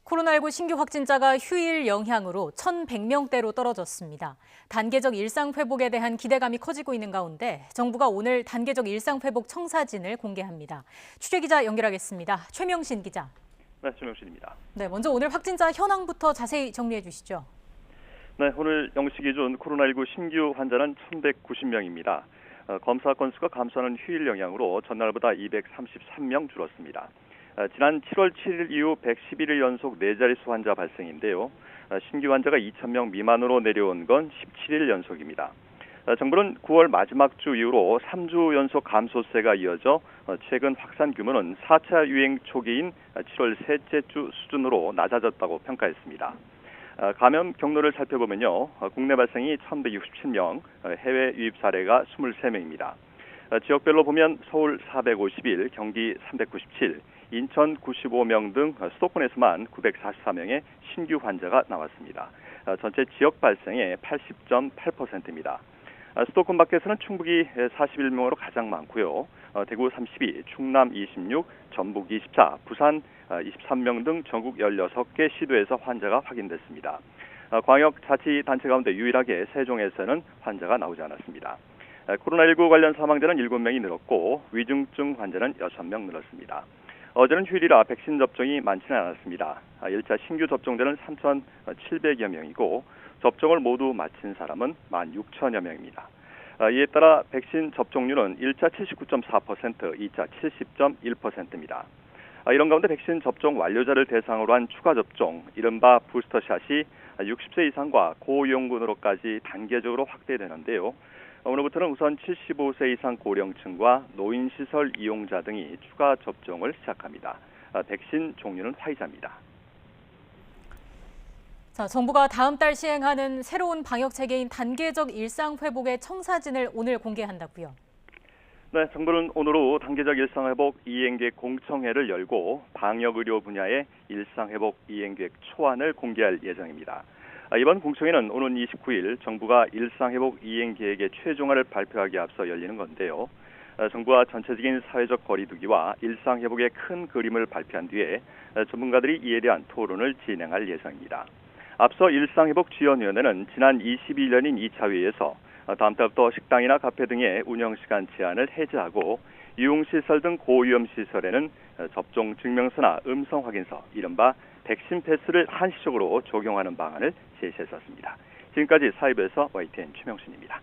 코로나19 신규 확진자가 휴일 영향으로 1,100명대로 떨어졌습니다. 단계적 일상 회복에 대한 기대감이 커지고 있는 가운데 정부가 오늘 단계적 일상 회복 청사진을 공개합니다. 취재기자 연결하겠습니다. 최명신 기자. 네, 최명신입니다. 네, 먼저 오늘 확진자 현황부터 자세히 정리해 주시죠. 네, 오늘 0시 기준 코로나19 신규 환자는 1,190명입니다. 검사 건수가 감소하는 휴일 영향으로 전날보다 233명 줄었습니다. 지난 7월 7일 이후 111일 연속 4자릿수 환자 발생인데요. 신규 환자가 2,000명 미만으로 내려온 건 17일 연속입니다. 정부는 9월 마지막 주 이후로 3주 연속 감소세가 이어져 최근 확산 규모는 4차 유행 초기인 7월 셋째 주 수준으로 낮아졌다고 평가했습니다. 감염 경로를 살펴보면요. 국내 발생이 1,167명, 해외 유입 사례가 23명입니다. 지역별로 보면 서울 451, 경기 397, 인천 95명 등 수도권에서만 944명의 신규 환자가 나왔습니다. 전체 지역 발생의 80.8%입니다. 수도권 밖에서는 충북이 41명으로 가장 많고요. 대구 32, 충남 26, 전북 24, 부산 23명 등 전국 16개 시도에서 환자가 확인됐습니다. 광역자치단체 가운데 유일하게 세종에서는 환자가 나오지 않았습니다. 코로나19 관련 사망자는 7명이 늘었고 위중증 환자는 6명 늘었습니다. 어제는 휴일이라 백신 접종이 많지는 않았습니다. 1차 신규 접종자는 3,700여 명이고 접종을 모두 마친 사람은 16,000여 명입니다. 이에 따라 백신 접종률은 1차 79.4%, 2차 70.1%입니다. 이런 가운데 백신 접종 완료자를 대상으로 한 추가 접종, 이른바 부스터샷이 60세 이상과 고위험군으로까지 단계적으로 확대되는데요. 오늘부터는 우선 75세 이상 고령층과 노인시설 이용자 등이 추가 접종을 시작합니다. 백신 종류는 화이자입니다. 정부가 다음 달 시행하는 새로운 방역 체계인 단계적 일상 회복의 청사진을 오늘 공개한다고요. 네, 정부는 오늘 오후 단계적 일상회복 이행계획 공청회를 열고 방역의료 분야의 일상회복 이행계획 초안을 공개할 예정입니다. 이번 공청회는 오는 29일 정부가 일상회복 이행계획의 최종안을 발표하기에 앞서 열리는 건데요. 정부와 전체적인 사회적 거리두기와 일상회복의 큰 그림을 발표한 뒤에 전문가들이 이에 대한 토론을 진행할 예정입니다. 앞서 일상회복지원위원회는 지난 22일인 2차 회의에서 다음 달부터 식당이나 카페 등의 운영시간 제한을 해제하고 유흥시설 등 고위험시설에는 접종 증명서나 음성 확인서, 이른바 백신 패스를 한시적으로 적용하는 방안을 제시했었습니다. 지금까지 사이버에서 YTN 최명신입니다.